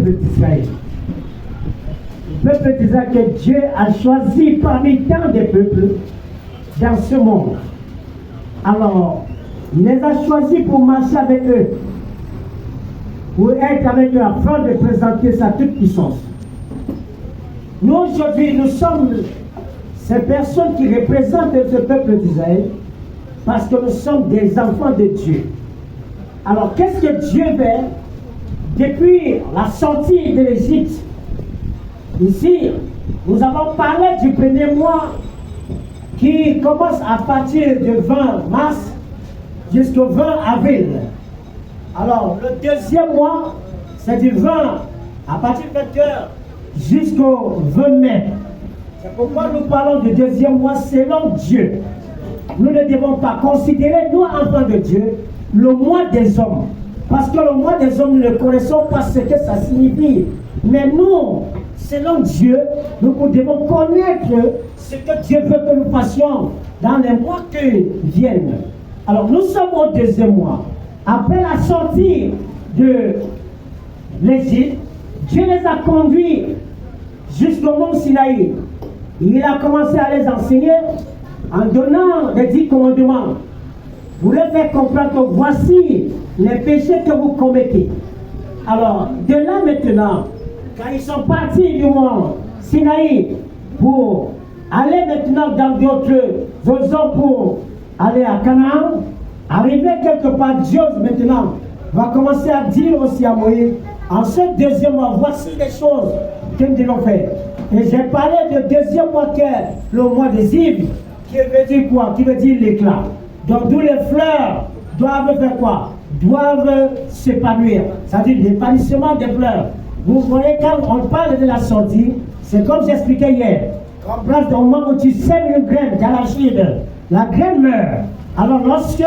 peuple d'Israël. Le peuple d'Israël que Dieu a choisi parmi tant de peuples dans ce monde. Alors, il les a choisis pour marcher avec eux, pour être avec eux afin de présenter sa toute puissance. Nous aujourd'hui, nous sommes ces personnes qui représentent ce peuple d'Israël parce que nous sommes des enfants de Dieu. Alors, qu'est-ce que Dieu fait depuis la sortie de l'Égypte? Ici, nous avons parlé du premier mois qui commence à partir du 20 mars jusqu'au 20 avril. Alors, le deuxième mois, c'est du 20 à partir de 20 heures jusqu'au 20 mai. C'est pourquoi nous parlons du deuxième mois selon Dieu. Nous ne devons pas considérer, nous, enfants de Dieu, le mois des hommes. Parce que le mois des hommes, nous ne connaissons pas ce que ça signifie. Mais nous, selon Dieu, nous devons connaître ce que Dieu veut que nous fassions dans les mois qui viennent. Alors, nous sommes au deuxième mois. Après la sortie de l'Égypte, Dieu les a conduits jusqu'au mont Sinaï. Il a commencé à les enseigner en donnant les 10 commandements. Vous leur faire comprendre que voici les péchés que vous commettez. Alors, de là maintenant, quand ils sont partis du mont Sinaï pour aller maintenant dans d'autres zones pour aller à Canaan, arrivé quelque part, Dieu maintenant va commencer à dire aussi à Moïse, en ce deuxième mois, voici les choses que nous devons faire. Et j'ai parlé de deuxième mois qui est le mois des Ziv, qui veut dire quoi? Qui veut dire l'éclat. Donc d'où les fleurs doivent faire quoi? Doivent s'épanouir. C'est-à-dire l'épanouissement des fleurs. Vous voyez, quand on parle de la sortie, c'est comme j'expliquais hier. En place au moment où tu sèmes une graine d'arachide, la graine meurt. Alors lorsque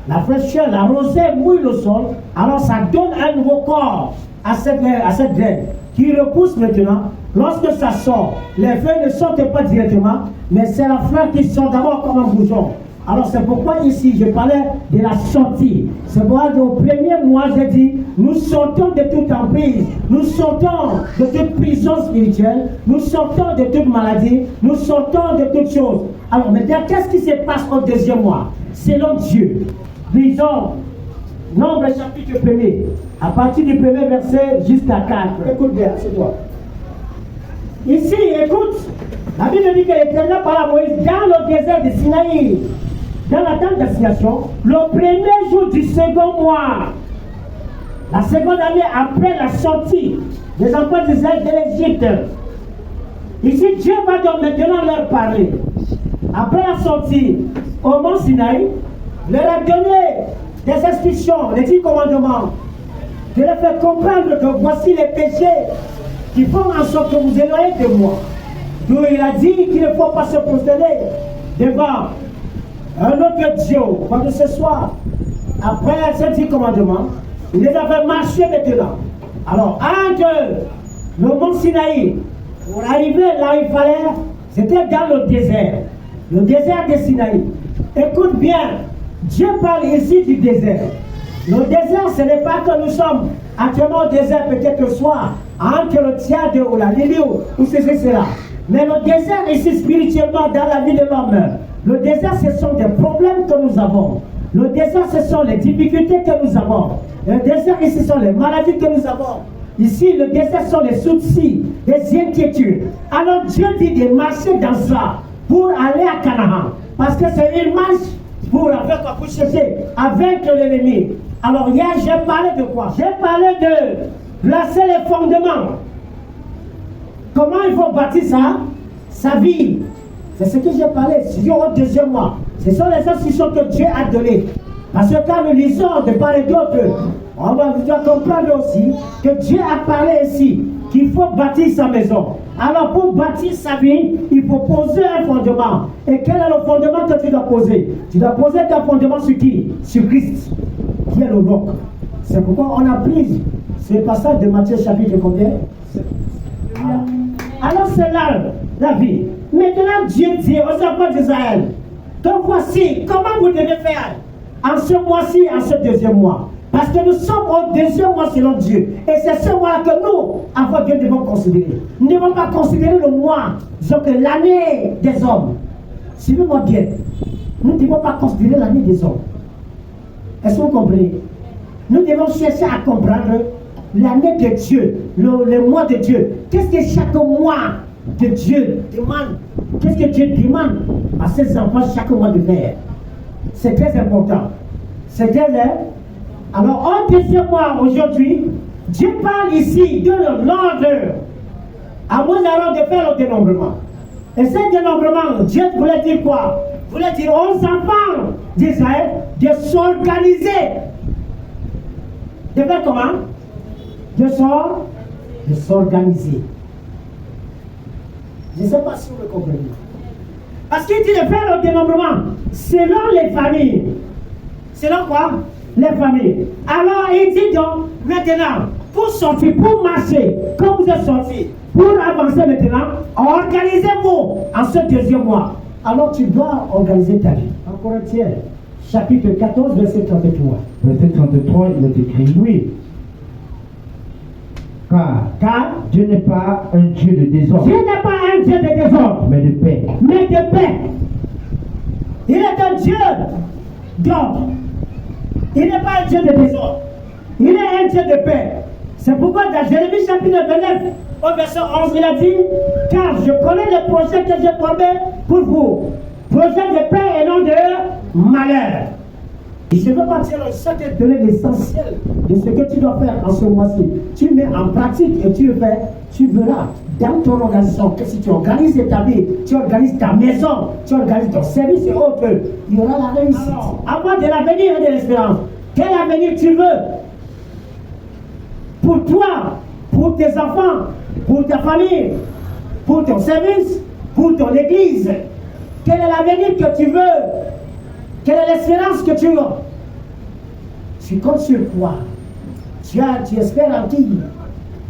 la fraîcheur, la rosée mouille le sol, alors ça donne un nouveau corps à cette graine qui repousse maintenant. Lorsque ça sort, les feuilles ne sortent pas directement, mais c'est la fleur qui sort d'abord comme un bouton. Alors c'est pourquoi ici je parlais de la sortie. C'est pourquoi au premier mois j'ai dit, nous sortons de toute emprise, nous sortons de toute prison spirituelle, nous sortons de toute maladie, nous sortons de toutes choses. Alors maintenant, qu'est-ce qui se passe au deuxième mois? Selon Dieu, lisons Nombre chapitre 1er, à partir du premier verset jusqu'à 4. Écoute bien, c'est toi. Ici, écoute, la Bible dit que l'Éternel parle à Moïse dans le désert de Sinaï, dans la tente d'assignation, le premier jour du second mois, la seconde année après la sortie des enfants d'Israël de l'Égypte. Ici, Dieu va donc maintenant leur parler. Après la sortie au mont Sinaï, leur a donné des instructions, les 10 commandements, de leur faire comprendre que voici les péchés qui font en sorte que vous éloignez de moi. D'où il a dit qu'il ne faut pas se prosterner devant un autre Dieu, comme que ce soit. Après ces 10 commandements, il les a fait marcher maintenant. Alors, entre le mont Sinaï, pour arriver là où il fallait, c'était dans le désert de Sinaï. Écoute bien, Dieu parle ici du désert. Le désert, ce n'est pas que nous sommes actuellement au désert, peut-être le soir, entre le Tchad ou la Libye ou ceci, cela. Mais le désert ici, spirituellement, dans la vie de l'homme, le désert, ce sont des problèmes que nous avons. Le désert, ce sont les difficultés que nous avons. Le désert, ici, ce sont les maladies que nous avons. Ici, le désert, ce sont les soucis, les inquiétudes. Alors, Dieu dit de marcher dans ça pour aller à Canaan. Parce que c'est une marche pour chercher à vaincre l'ennemi. Alors, hier, j'ai parlé de quoi? J'ai parlé de placer les fondements. Comment il faut bâtir ça? Sa vie. C'est ce que j'ai parlé au deuxième mois. Ce sont les instructions que Dieu a données. Parce que quand nous lisons de part et d'autre, on va comprendre aussi que Dieu a parlé ici qu'il faut bâtir sa maison. Alors pour bâtir sa vie, il faut poser un fondement. Et quel est le fondement que tu dois poser? Tu dois poser ton fondement sur qui? Sur Christ, qui est le roc. C'est pourquoi on a pris ce passage de Matthieu chapitre combien? Alors c'est là la vie. Maintenant Dieu dit aux enfants d'Israël que voici comment vous devez faire en ce mois-ci, en ce deuxième mois. Parce que nous sommes au deuxième mois selon Dieu. Et c'est ce mois que nous, avant Dieu, devons considérer. Nous ne devons pas considérer le mois, disons que l'année des hommes. Suivez-moi bien. Nous ne devons pas considérer l'année des hommes. Est-ce que vous comprenez? Nous devons chercher à comprendre l'année de Dieu, le mois de Dieu. Qu'est-ce que chaque mois de Dieu demande? Qu'est-ce que Dieu demande à ses enfants chaque mois de faire? C'est très important. C'est très important. Alors, au deuxième mois aujourd'hui, Dieu parle ici de l'ordre à Moïse de faire le dénombrement. Et ce dénombrement, Dieu voulait dire quoi? Voulait dire aux enfants d'Israël de s'organiser. De faire comment? De s'organiser. Je ne sais pas si vous le comprenez. Parce qu'il dit de faire le dénombrement selon les familles. Selon quoi? Les familles. Alors il dit donc, maintenant, pour sortir, pour marcher, quand vous êtes sortis, pour avancer maintenant, organisez-vous en ce deuxième mois. Alors tu dois organiser ta vie. En Corinthiens, chapitre 14, verset 33. Verset 33, il est écrit, oui. Car Dieu n'est pas un Dieu de désordre. Dieu n'est pas un Dieu de désordre, mais de paix. Mais de paix. Il est un Dieu d'ordre. Il n'est pas un Dieu de désordre. Il est un Dieu de paix. C'est pourquoi dans Jérémie chapitre 29, au verset 11, il a dit, car je connais les projets que j'ai formés pour vous. Projets de paix et non de malheur. Et je veux partir au sein de donner l'essentiel de ce que tu dois faire en ce mois-ci. Tu mets en pratique et tu le fais, tu verras dans ton organisation que si tu organises ta vie, tu organises ta maison, tu organises ton service et autres, il y aura la réussite. Avant de l'avenir et de l'espérance, quel avenir tu veux? Pour toi, pour tes enfants, pour ta famille, pour ton service, pour ton église. Quel est l'avenir que tu veux? Quelle est l'espérance que tu as? Tu comptes sur quoi? Tu espères en qui?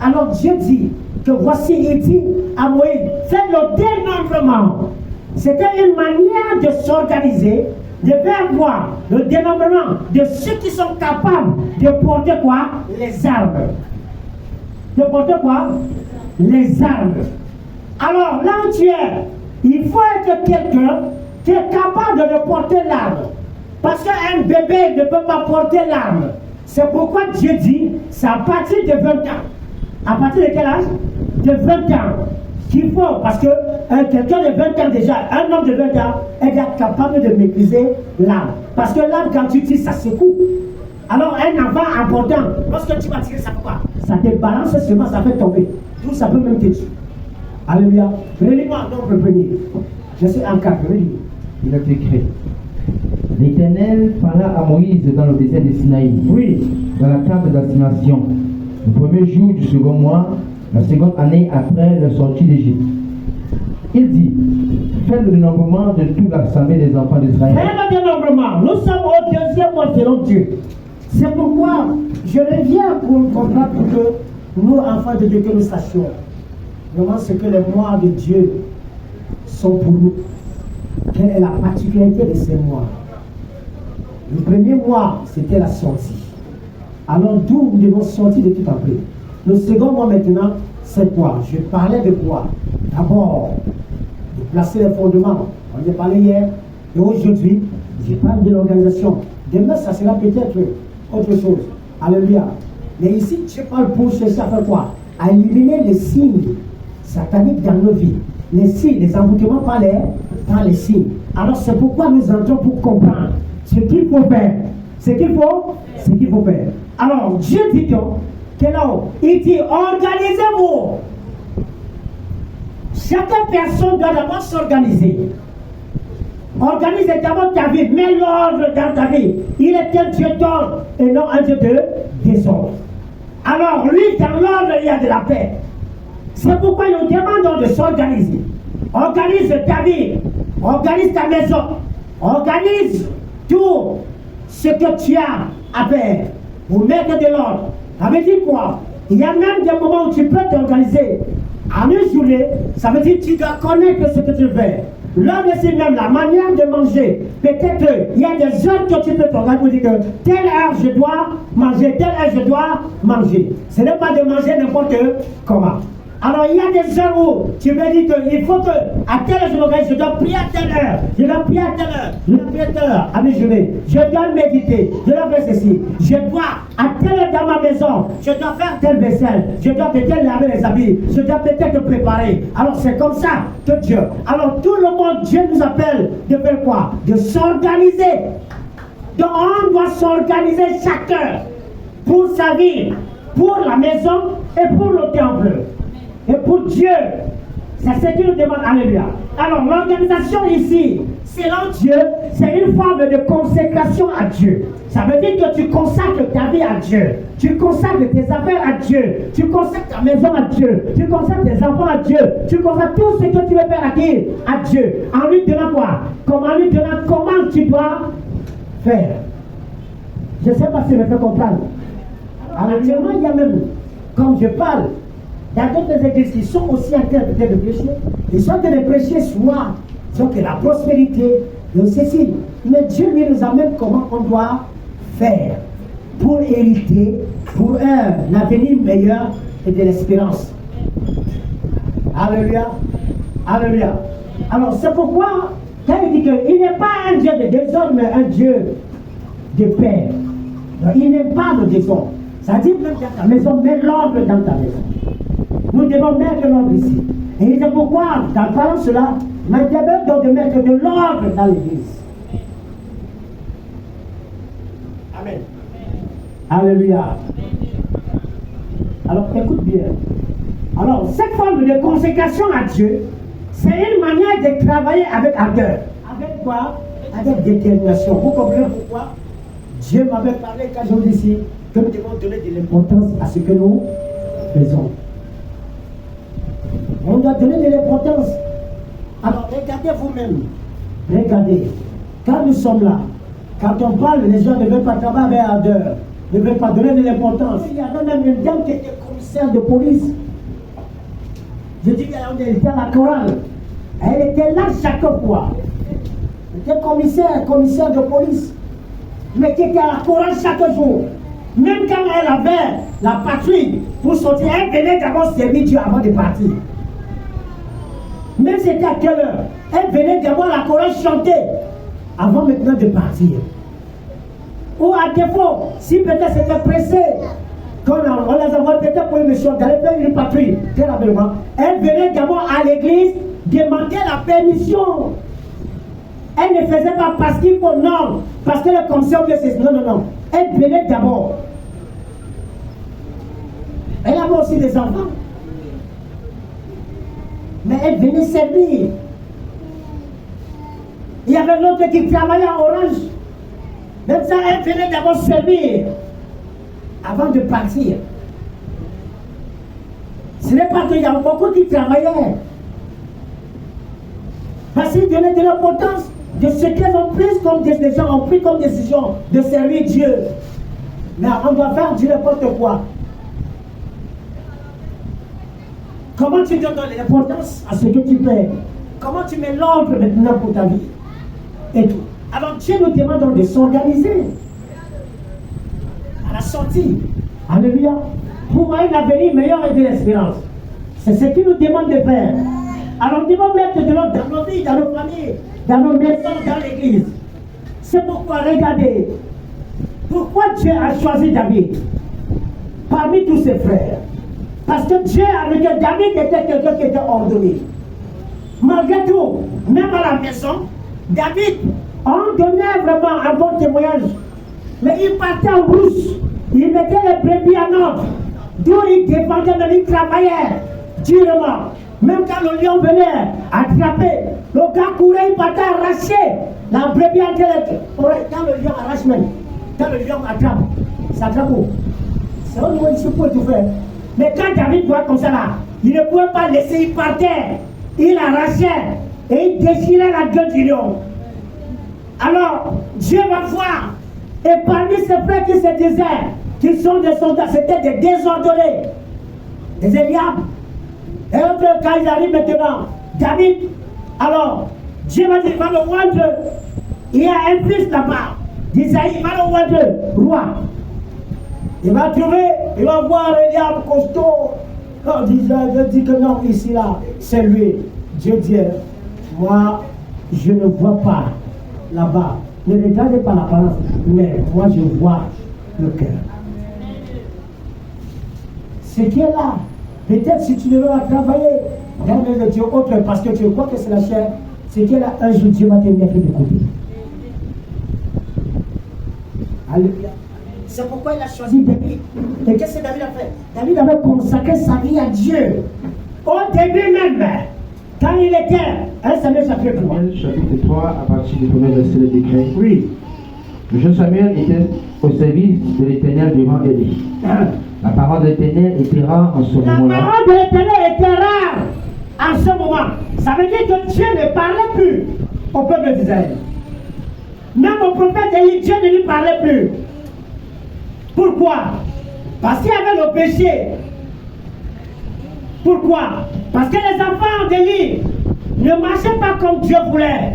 Alors Dieu dit que voici, il dit à Moïse, faites le dénombrement. C'était une manière de s'organiser, de faire voir le dénombrement de ceux qui sont capables de porter quoi? Les armes. De porter quoi? Les armes. Alors là où tu es, il faut être quelqu'un qui est capable de porter l'arme. Parce qu'un bébé ne peut pas porter l'arme. C'est pourquoi Dieu dit, c'est à partir de 20 ans. À partir de quel âge? De 20 ans. Qu'il faut, parce que quelqu'un de 20 ans déjà, un homme de 20 ans, est capable de maîtriser l'arme. Parce que l'arme, quand tu tires, ça secoue. Alors un enfant important, lorsque tu vas tirer, ça fait quoi? Ça te balance seulement, ça fait tomber. Tout ça peut même te tuer. Alléluia. Relis-moi nombre premier. Je suis encadré. Il est écrit. L'Éternel parla à Moïse dans le désert de Sinaï. Oui. Dans la tente d'assignation. Le premier jour du second mois, la seconde année après la sortie d'Égypte. Il dit, faites le dénombrement de toute l'assemblée des enfants d'Israël. Faites le dénombrement. Nous sommes au deuxième mois selon Dieu. C'est pourquoi je reviens pour comprendre que nous, enfants de Dieu, que nous sachions vraiment ce que les mois de Dieu sont pour nous. Quelle est la particularité de ces mois? Le premier mois, c'était la sortie. Alors d'où nous devons sortir de tout après. Le second mois maintenant, c'est quoi? Je parlais de quoi? D'abord, de placer les fondements. On y a parlé hier. Et aujourd'hui, je parle de l'organisation. Demain, ça sera peut-être autre chose. Alléluia. Mais ici, je parle pour chercher à faire quoi? À éliminer les signes sataniques dans nos vies. Les signes, les emboutements par les signes. Alors c'est pourquoi nous entrons pour comprendre ce qu'il faut faire. Ce qu'il faut faire. Alors Dieu dit donc, il dit organisez-vous. Chaque personne doit d'abord s'organiser. Organise d'abord ta vie, mets l'ordre dans ta vie. Il est un Dieu d'ordre et non un Dieu de désordre. Alors lui, dans l'ordre, il y a de la paix. C'est pourquoi nous demandons de s'organiser. Organise ta vie, organise ta maison, organise tout ce que tu as à faire pour mettre de l'ordre. Ça veut dire quoi? Il y a même des moments où tu peux t'organiser. En une journée, ça veut dire que tu dois connaître ce que tu veux faire. L'heure aussi même, la manière de manger. Peut-être il y a des heures que tu peux t'organiser pour dire que telle heure je dois manger, telle heure je dois manger. Ce n'est pas de manger n'importe comment. Alors il y a des heures où tu me dis qu'il faut que à telle heure je dois prier à telle heure, je dois prier à telle heure, je dois prier à telle heure, à mes journées, je dois méditer, je dois faire ceci, je dois à telle heure dans ma maison, je dois faire telle vaisselle, je dois peut-être laver les habits, je dois peut-être préparer. Alors c'est comme ça que Dieu. Alors tout le monde, Dieu nous appelle de faire quoi? De s'organiser. Donc on doit s'organiser chacun pour sa vie, pour la maison et pour le temple. Et pour Dieu, c'est ce qu'il nous demande, alléluia. Alors l'organisation ici, selon Dieu, c'est une forme de consécration à Dieu. Ça veut dire que tu consacres ta vie à Dieu. Tu consacres tes affaires à Dieu. Tu consacres ta maison à Dieu. Tu consacres tes enfants à Dieu. Tu consacres tout ce que tu veux faire à Dieu. En lui donnant quoi? En lui donnant comment tu dois faire. Je ne sais pas si je me fais comprendre. Alors actuellement, il y a même, comme je parle, il y a d'autres églises qui sont aussi en train de prêcher. Ils sont en train de prêcher soit que la prospérité, donc ceci. Mais Dieu lui nous amène comment on doit faire pour hériter, pour un avenir meilleur et de l'espérance. Alléluia. Alléluia. Alors c'est pourquoi, quand il dit qu'il n'est pas un Dieu de désordre, mais un Dieu de paix. Donc, il n'aime pas le désordre. Ça dit même dans ta maison, mets l'ordre dans ta maison. Nous devons mettre l'ordre ici. Et c'est pourquoi, en parlant cela, m'interdit donc de mettre de l'ordre dans l'église. Amen. Alléluia. Alors écoute bien. Alors cette forme de consécration à Dieu, c'est une manière de travailler avec ardeur. Avec quoi? Avec détermination. Vous comprenez pourquoi Dieu m'avait parlé quand je vous dis ici que nous devons donner de l'importance à ce que nous faisons. On doit donner de l'importance. Alors regardez vous-même. Regardez. Quand nous sommes là, quand on parle, les gens ne veulent pas travailler avec ardeur, ne veulent pas donner de l'importance. Il y avait même une dame qui était commissaire de police. Je dis qu'elle était à la chorale. Elle était là chaque fois. Elle était commissaire de police. Mais qui était à la chorale chaque jour. Même quand elle avait la patrouille pour sortir, elle venait d'abord servir Dieu avant de partir. Même c'était à quelle heure, elle venait d'abord la chorale chanter avant maintenant de partir. Ou à défaut, si peut-être c'était pressé, quand on les envoie peut-être pour une mission, d'aller faire une patrouille, très rapidement, elle venait d'abord à l'église demander la permission. Elle ne faisait pas parce qu'il faut, non, parce que le commissaire c'est non. Elle venait d'abord. Elle avait aussi des enfants. Mais elle venait servir. Il y avait l'autre qui travaillait à Orange. Même ça, elle venait d'abord servir avant de partir. Ce n'est pas qu'il y a beaucoup qui travaillaient. Parce qu'ils donnaient de l'importance de ce qu'elles ont pris comme décision, ont pris comme décision de servir Dieu. Mais on doit faire du n'importe quoi. Comment tu donnes l'importance à ce que tu fais? Comment tu mets l'ordre maintenant pour ta vie? Et tout. Alors Dieu nous demande donc de s'organiser à la sortie. Alléluia. Pour un avenir meilleur et de l'espérance. C'est ce qu'il nous demande de faire. Alors nous devons mettre de l'ordre dans nos vies, dans nos familles, dans nos maisons, dans l'église. C'est pourquoi, regardez, pourquoi Dieu a choisi David parmi tous ses frères. Parce que Dieu a vu que David était quelqu'un qui était ordonné. Malgré tout, même à la maison, David, on donnait vraiment un bon témoignage. Mais il partait en brousse, il mettait les brebis en ordre, d'où il défendait, mais il travaillait durement. Même quand le lion venait attraper, le gars courait, il partait arracher la brebis entre les... Quand le lion arrache même, quand le lion attrape, ça attrape où? C'est au niveau du pour tout faire. Mais quand David voit comme ça là, il ne pouvait pas laisser, il partait, il arrachait et il déchirait la gueule du lion. Alors, Dieu va voir. Et parmi ces frères qui se disaient qu'ils sont des soldats, c'était des désordonnés, des Eliab. Et autres, quand ils arrivent maintenant, David, alors, Dieu va dire, il va le rendre. Il y a un fils là-bas. d'Isaïe, il va le rendre roi. Il va trouver, il va voir Eliab costaud. Quand Dieu dit que non, ici là, c'est lui. Dieu dit, moi, je ne vois pas là-bas. Ne regardez pas l'apparence, mais moi je vois le cœur. Ce qui est là, peut-être si tu devrais travailler dans le Dieu autre, parce que tu crois que c'est la chair, ce qui est là, un jour Dieu va te mettre de côté. Alléluia. C'est pourquoi il a choisi David. Et qu'est-ce que David a fait? David avait consacré sa vie à Dieu. Au début même, quand il était, 1 Samuel chapitre 3. Chapitre 3, à partir du premier verset, le décret. Oui. Le jeune Samuel était au service de l'Éternel devant Élie. La parole de l'Éternel était rare en ce moment-là. La parole de l'Éternel était rare en ce moment. Ça veut dire que Dieu ne parlait plus au peuple d'Israël. Même au prophète Élie, Dieu ne lui parlait plus. Pourquoi? Parce qu'il y avait le péché. Pourquoi? Parce que les enfants d'Élie ne marchaient pas comme Dieu voulait.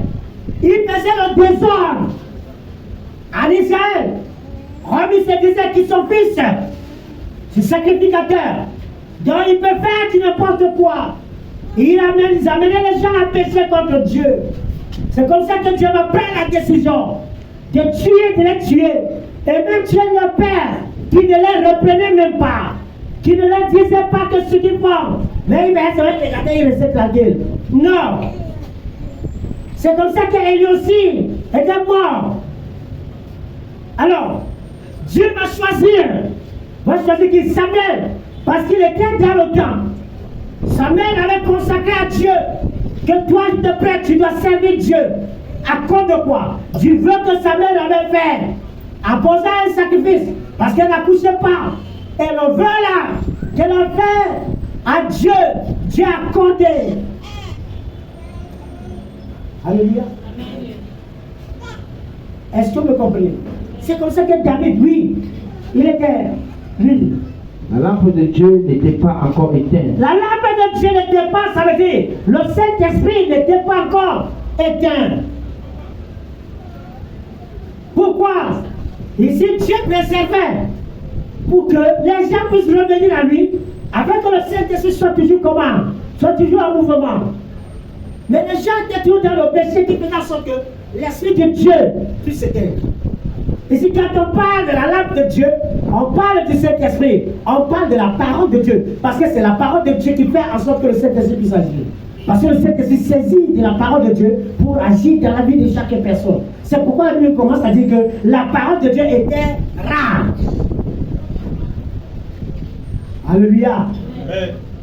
Ils faisaient le désordre en Israël. Remis se disait qu'ils sont fils du sacrificateur. Donc il peut faire n'importe quoi. Ils amenaient les gens à pécher contre Dieu. C'est comme ça que Dieu va prendre la décision de tuer, de les tuer. Et même tuer leur père, qui ne les reprenait même pas, qui ne leur disait pas que ce qu'ils font. Mais il va se regarder, il reste tranquille. Non. C'est comme ça qu'Élie aussi était mort. Alors, Dieu va choisir qui Samuel, parce qu'il était dans le temps. Samuel avait consacré à Dieu que toi, je te prête, tu dois servir Dieu. À cause de quoi? Du vœu que Samuel avait fait, en posant un sacrifice, parce qu'elle n'accouchait pas. Et le vœu là, qu'elle a fait à Dieu, Dieu a accordé. Alléluia. Est-ce que vous me comprenez? C'est comme ça que David, lui, il était lui. La lampe de Dieu n'était pas encore éteinte. La lampe de Dieu n'était pas, ça veut dire, le Saint-Esprit n'était pas encore éteint. Pourquoi? Ici, Dieu préservait pour que les gens puissent revenir à lui, afin que le Saint-Esprit soit toujours comment? Soit toujours en mouvement. Mais les gens étaient toujours dans le péché qui faisait en sorte que l'Esprit de Dieu puisse s'éteindre. Ici, quand on parle de la lampe de Dieu, on parle du Saint-Esprit, on parle de la parole de Dieu. Parce que c'est la parole de Dieu qui fait en sorte que le Saint-Esprit puisse agir. Parce que le Saint-Esprit saisit de la parole de Dieu pour agir dans la vie de chaque personne. C'est pourquoi la Bible commence à dire que la parole de Dieu était rare. Alléluia.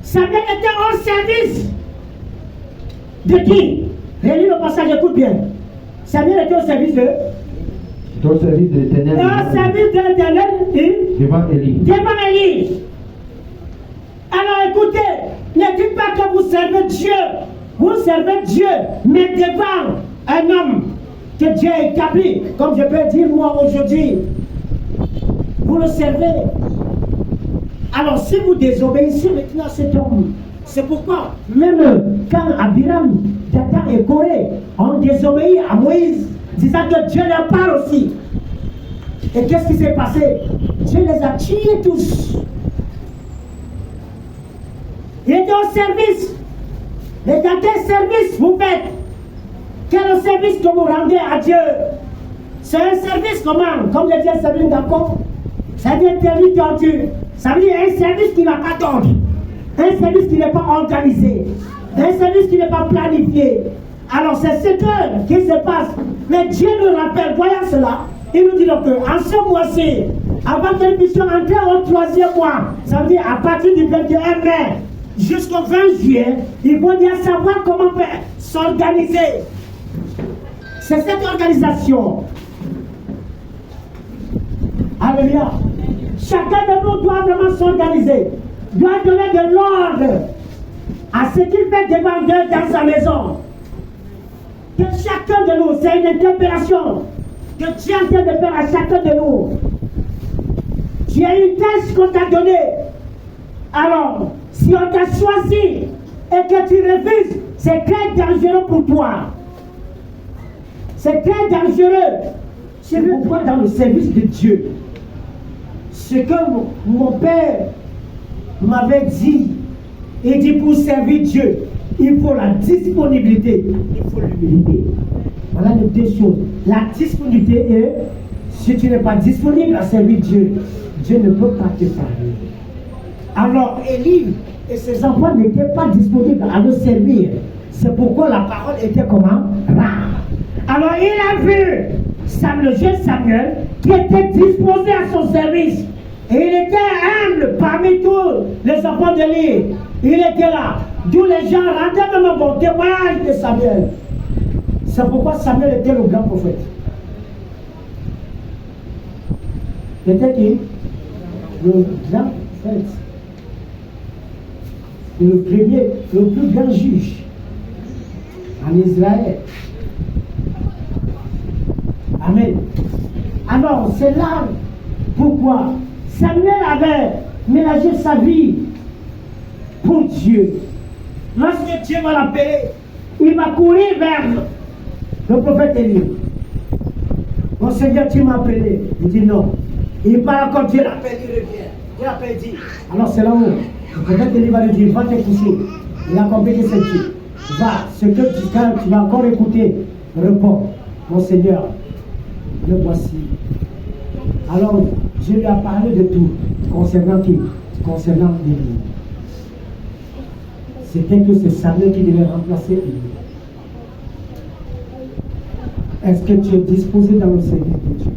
Samuel était au service de qui? Relis le passage, écoute bien. Samuel était au service de... Au service de l'Éternel. Au service de l'Éternel. Devant Élie. Devant Élie. Alors écoutez, ne dites pas que vous servez Dieu. Vous servez Dieu, mais devant un homme que Dieu a établi. Comme je peux dire moi aujourd'hui. Vous le servez. Alors si vous désobéissez maintenant à cet homme, c'est pourquoi même quand Abiram, Dathan et Corée ont désobéi à Moïse, disant que Dieu leur parle aussi. Et qu'est-ce qui s'est passé? Dieu les a tués tous. Il était au service. Mais dans quel service vous faites? Quel service que vous rendez à Dieu? C'est un service comment? Comme le dit un service d'accord? Ça veut dire territoire. Ça veut dire un service qui n'a pas d'ordre. Un service qui n'est pas organisé. Un service qui n'est pas planifié. Alors c'est ce qui se passe. Mais Dieu nous rappelle, voyons cela. Il nous dit donc en ce mois-ci, avant que nous puissions entrer au 3e mois, ça veut dire à partir du 21 mai jusqu'au 20 juillet, il faut bien savoir comment faire, s'organiser. C'est cette organisation. Alléluia. Chacun de nous doit vraiment s'organiser, doit donner de l'ordre à ce qu'il fait devant Dieu dans sa maison. Que chacun de nous, c'est une interpellation que Dieu est en train de faire à chacun de nous. Tu as une tâche qu'on t'a donnée. Alors, si on t'a choisi et que tu refuses, c'est très dangereux pour toi. C'est très dangereux. C'est pourquoi dans le service de Dieu, ce que mon père m'avait dit, il dit pour servir Dieu, il faut la disponibilité, il faut l'humilité. Voilà les deux choses. La disponibilité est, si tu n'es pas disponible à servir Dieu, Dieu ne peut pas te parler. Alors Élie et ses enfants n'étaient pas disponibles à le servir. C'est pourquoi la parole était comment? Rare. Alors il a vu le jeune Samuel qui était disposé à son service. Et il était humble parmi tous les enfants d'Élie. Il était là. D'où les gens rendaient même un bon témoignage de Samuel. C'est pourquoi Samuel était le grand prophète. C'était qui? Le grand prophète. Le premier, le plus grand juge en Israël. Amen. Alors, c'est là pourquoi Samuel avait mélangé sa vie pour Dieu. Lorsque Dieu m'a appelé, il m'a couru vers le prophète Élie. Mon Seigneur, tu m'as appelé. Il dit non. Il parle comme Dieu l'appelle, il revient. Dieu l'appelle, il dit. Alors c'est là où le prophète Élie va lui dire, va te coucher. Il a compris que c'est Dieu. Va, ce que tu vas encore écouter, réponds. Mon Seigneur, le voici. Alors, Dieu lui a parlé de tout, concernant qui? Concernant Élie. C'était que c'est Samuel qui devait remplacer Élie. Est-ce que tu es disposé dans le service de Dieu?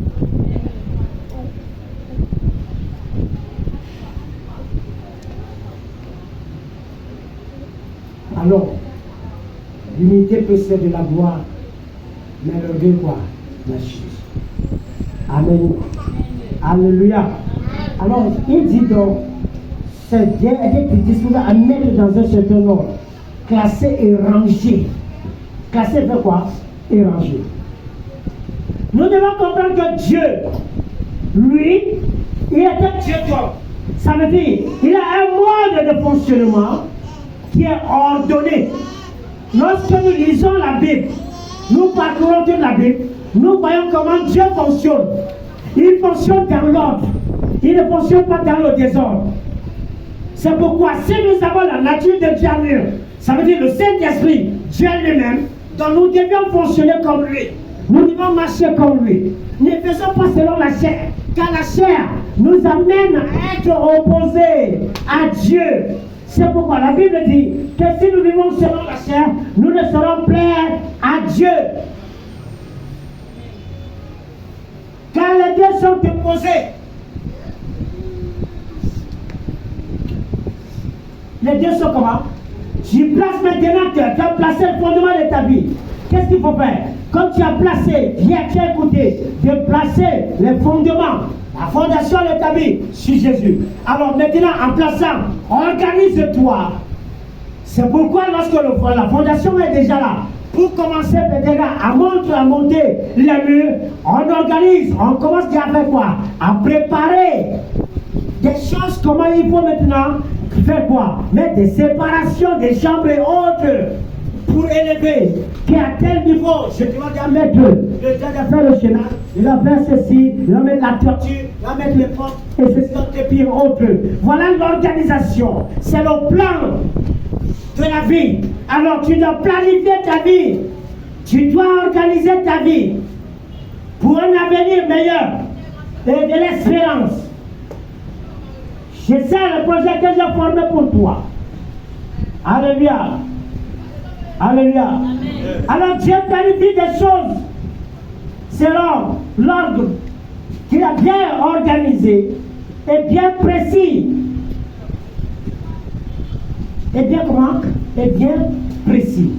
Alors, l'unité peut ser de la gloire, mais l'orgueil quoi? La chute. Amen. Alléluia. Alors, il dit donc, c'est bien être disposé à mettre dans un certain ordre, classé et rangé. Classé fait quoi? Et rangé. Nous devons comprendre que Dieu, lui, il était Dieu d'homme. Ça veut dire, il a un mode de fonctionnement qui est ordonné. Lorsque nous lisons la Bible, nous parcourons toute la Bible, nous voyons comment Dieu fonctionne. Il fonctionne dans l'ordre. Il ne fonctionne pas dans le désordre. C'est pourquoi si nous avons la nature de Dieu en nous, ça veut dire le Saint-Esprit, Dieu lui-même, dont nous devions fonctionner comme lui. Nous devons marcher comme lui. Ne faisons pas selon la chair, car la chair nous amène à être opposés à Dieu. C'est pourquoi la Bible dit que si nous vivons selon la chair, nous ne serons plaire à Dieu. Car les deux sont opposés. Les deux sont comment? Tu places maintenant, tu as placé le fondement de ta vie. Qu'est-ce qu'il faut faire? Comme tu as placé, bien tu as écouté, de placer les fondements, la fondation de ta vie sur Jésus. Alors maintenant, en plaçant, organise-toi. C'est pourquoi lorsque la fondation est déjà là, pour commencer peut-être à monter les murs, on organise, on commence à faire quoi? À préparer des choses, comment il faut maintenant faire quoi? Mettre des séparations des chambres et autres pour élever, qui à tel niveau, je demande à mettre le temps de faire le schéma, il va faire ceci, il va mettre la toiture, il va mettre les portes, et ceci, et puis autres. Voilà l'organisation, c'est le plan de la vie. Alors tu dois planifier ta vie, tu dois organiser ta vie pour un avenir meilleur et de l'espérance. C'est ça le projet que j'ai formé pour toi. Alléluia. Alléluia. Amen. Alors Dieu planifie des choses selon l'ordre qu'il a bien organisé et bien précis. Et bien comment? Et bien précis.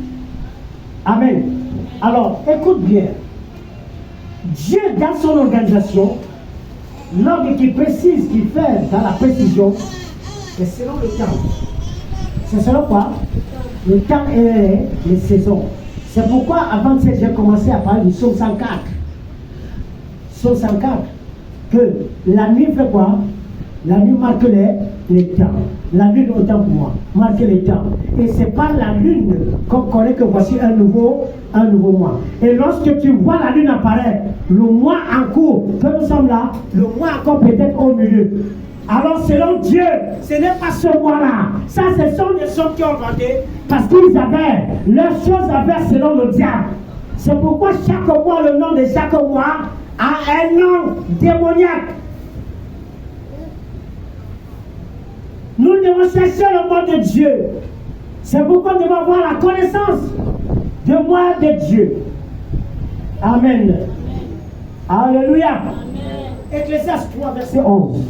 Amen. Alors, écoute bien. Dieu, dans son organisation, l'ordre qui précise, qui fait dans la précision, c'est selon le temps. C'est selon quoi? Le temps et les saisons. C'est pourquoi avant que j'ai commencé à parler du psaume 104. Psaume 104. Que la nuit fait quoi? La nuit marque les temps. La lune est autant pour moi. Marquez les temps. Et c'est par la lune qu'on connaît que voici un nouveau mois. Et lorsque tu vois la lune apparaître, le mois en cours, que nous sommes là, le mois encore peut-être au milieu. Alors selon Dieu, ce n'est pas ce mois-là. Ça, ce sont des choses qui ont inventé parce qu'ils avaient leurs choses à faire selon le diable. C'est pourquoi chaque mois, le nom de chaque mois a un nom démoniaque. Nous devons chercher le mot de Dieu. C'est pourquoi nous devons avoir la connaissance du moi de Dieu. Amen. Alléluia. Ecclésiaste 3, verset 11.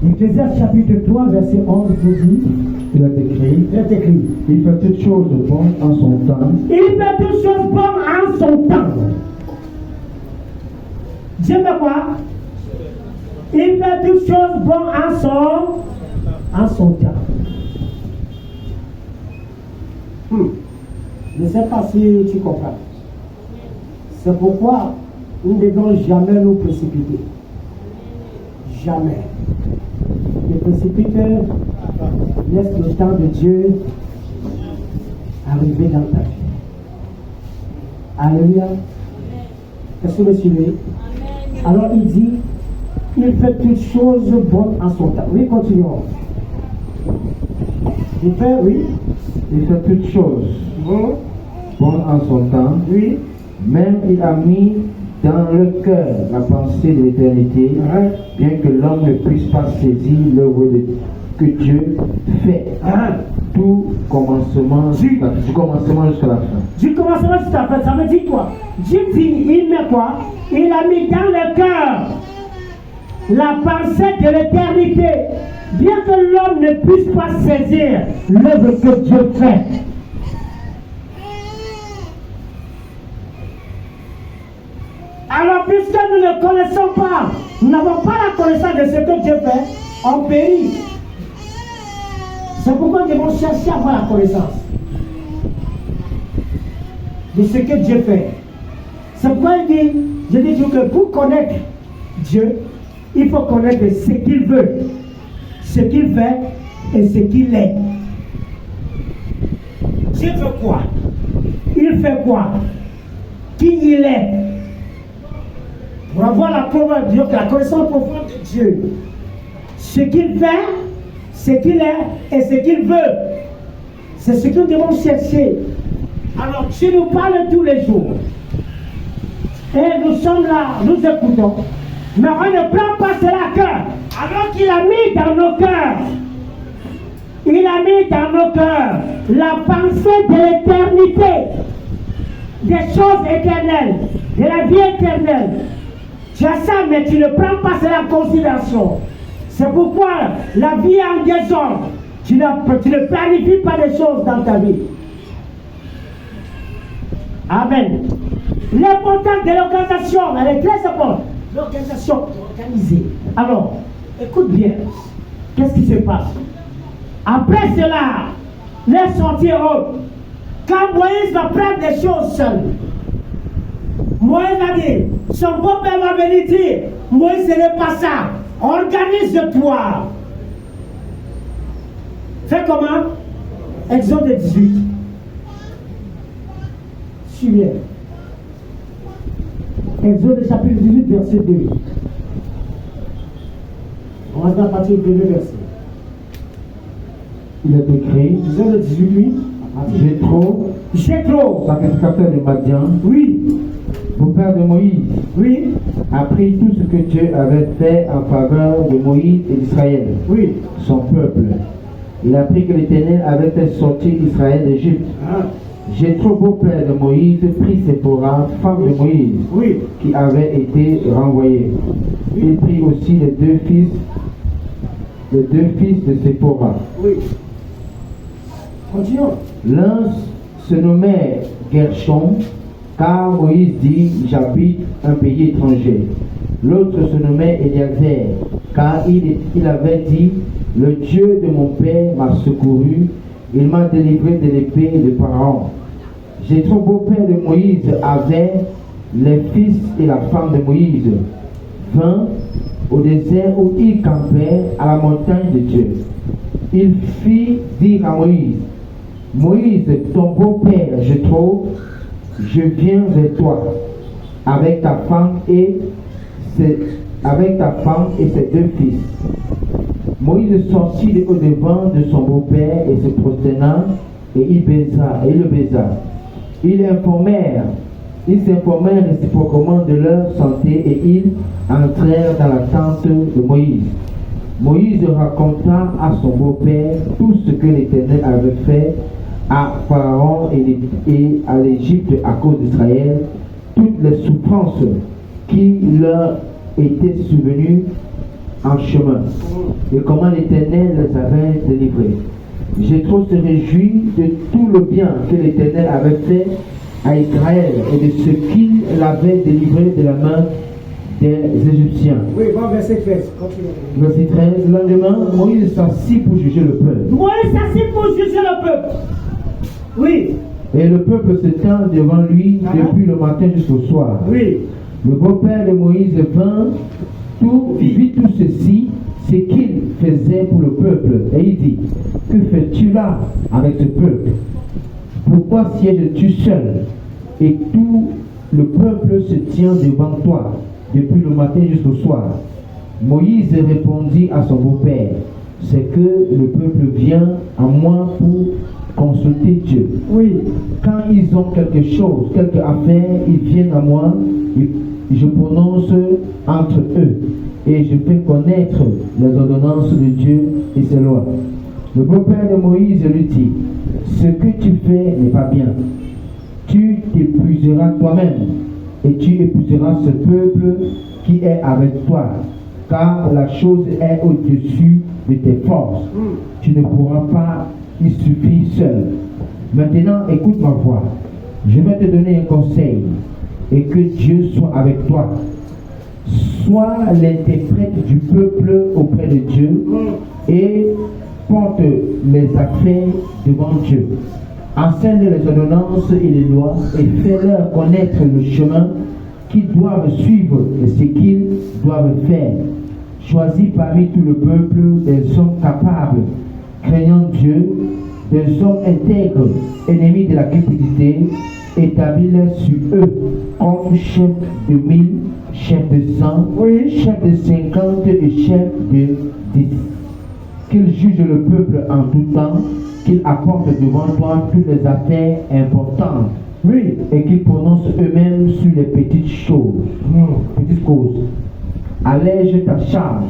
Ecclésiaste chapitre 3, verset 11 vous dit, il est écrit, il fait toutes choses bonnes en son temps. Il fait toutes choses bonnes en son temps. Dieu fait quoi? Il fait toutes choses bonnes en son temps. Je ne sais pas si tu comprends. C'est pourquoi nous ne devons jamais nous précipiter. Jamais. Les précipiteurs laissent le temps de Dieu arriver dans ta vie. Alléluia. Est-ce que vous me suivez? Alors il dit, il fait toutes choses bonnes en son temps. Oui, continuons. Il fait, oui. Il fait toutes choses bonnes en son temps. Oui. Même il a mis dans le cœur la pensée de l'éternité, bien que l'homme ne puisse pas saisir l'œuvre que Dieu fait. Tout commencement du commencement jusqu'à la fin. Du commencement jusqu'à la fin, ça veut dire quoi? Dieu dit, il met quoi? Il a mis dans le cœur la pensée de l'éternité, bien que l'homme ne puisse pas saisir l'œuvre que Dieu fait. Alors, puisque nous ne connaissons pas, nous n'avons pas la connaissance de ce que Dieu fait, on périt. C'est pourquoi nous devons chercher à avoir la connaissance de ce que Dieu fait. C'est pourquoi il dit, je dis toujours que pour connaître Dieu, il faut connaître ce qu'il veut, ce qu'il fait et ce qu'il est. Dieu veut quoi? Il fait quoi? Qui il est? Pour avoir la connaissance profonde de Dieu, ce qu'il fait, ce qu'il est et ce qu'il veut, c'est ce que nous devons chercher. Alors Dieu nous parle tous les jours et nous sommes là, nous écoutons, mais on ne prend pas cela à cœur, alors qu'il a mis dans nos cœurs, il a mis dans nos cœurs la pensée de l'éternité, des choses éternelles, de la vie éternelle. Tu as ça, mais tu ne prends pas cela en considération. C'est pourquoi la vie est en désordre. Tu ne planifies pas des choses dans ta vie. Amen. L'importance de l'organisation, elle est très importante. L'organisation organisée. Alors, écoute bien. Qu'est-ce qui se passe? Après cela, les sentiers hauts. Quand Moïse va prendre des choses seul, Moïse a dit, son beau-père va venir dire, Moïse, ce n'est pas ça. Organise-toi. Fais comment? Exode 18. Suivez. Exode chapitre 18, verset 2. On va à partir du premier verset. Il est écrit, Exode 18, oui. Jéthro, sacrificateur de Madian, oui, beau-père de Moïse, oui, a pris tout ce que Dieu avait fait en faveur de Moïse et d'Israël, oui, son peuple. Il a appris que l'Éternel avait fait sortir Israël d'Égypte. Jéthro, beau-père de Moïse, prit Séphora, femme de Moïse, oui, qui avait été renvoyée. Il prit aussi les deux fils de Séphora. oui. Continuons. L'un se nommait Gershon, car Moïse dit, j'habite un pays étranger. L'autre se nommait Eliezer, car il avait dit, le Dieu de mon père m'a secouru, il m'a délivré de l'épée de Pharaon. Jéthro, beau-père de Moïse, avait les fils et la femme de Moïse vinrent au désert où ils campaient à la montagne de Dieu. Il fit dire à Moïse, Moïse, ton beau-père, je viens vers toi avec ta femme et ses 2 fils. Moïse sortit au devant de son beau-père et se prosterna et il le baisa. Ils s'informèrent réciproquement de leur santé et ils entrèrent dans la tente de Moïse. Moïse raconta à son beau-père tout ce que l'Éternel avait fait à Pharaon et à l'Égypte à cause d'Israël, toutes les souffrances qui leur étaient survenues en chemin et comment l'Éternel les avait délivrés. Jéthro se réjouit de tout le bien que l'Éternel avait fait à Israël et de ce qu'il l'avait délivré de la main des Égyptiens. Oui, bon, verset 13. Continue. Verset 13. Le lendemain, Moïse s'assit pour juger le peuple. Moïse s'assit pour juger le peuple. Oui. Et le peuple se tint devant lui depuis le matin jusqu'au soir. Oui. Le beau-père de Moïse vit tout ceci, ce qu'il faisait pour le peuple. Et il dit, que fais-tu là avec ce peuple? Pourquoi sièges-tu seul? Et tout le peuple se tient devant toi, depuis le matin jusqu'au soir. Moïse répondit à son beau-père, c'est que le peuple vient à moi pour consulter Dieu. Oui. Quand ils ont quelque chose, quelque affaire, ils viennent à moi, je prononce entre eux et je fais connaître les ordonnances de Dieu et ses lois. Le beau-père de Moïse lui dit, ce que tu fais n'est pas bien. Tu t'épuiseras toi-même et tu épuiseras ce peuple qui est avec toi, car la chose est au-dessus de tes forces. Tu ne pourras pas y suffire seul. Maintenant, écoute ma voix. Je vais te donner un conseil et que Dieu soit avec toi. Sois l'interprète du peuple auprès de Dieu et porte les affaires devant Dieu. Enseigne les ordonnances et les lois et fais-leur connaître le chemin qu'ils doivent suivre et ce qu'ils doivent faire. Choisis parmi tout le peuple des hommes capables, craignant Dieu, des hommes intègres, ennemis de la cupidité, établis sur eux comme chefs de 1000, chefs de 100, chefs de 50 et chefs de 10. Qu'ils jugent le peuple en tout temps, qu'ils apportent devant toi toutes les affaires importantes, et qu'ils prononcent eux-mêmes sur les petites choses, petites causes. Allège ta charge.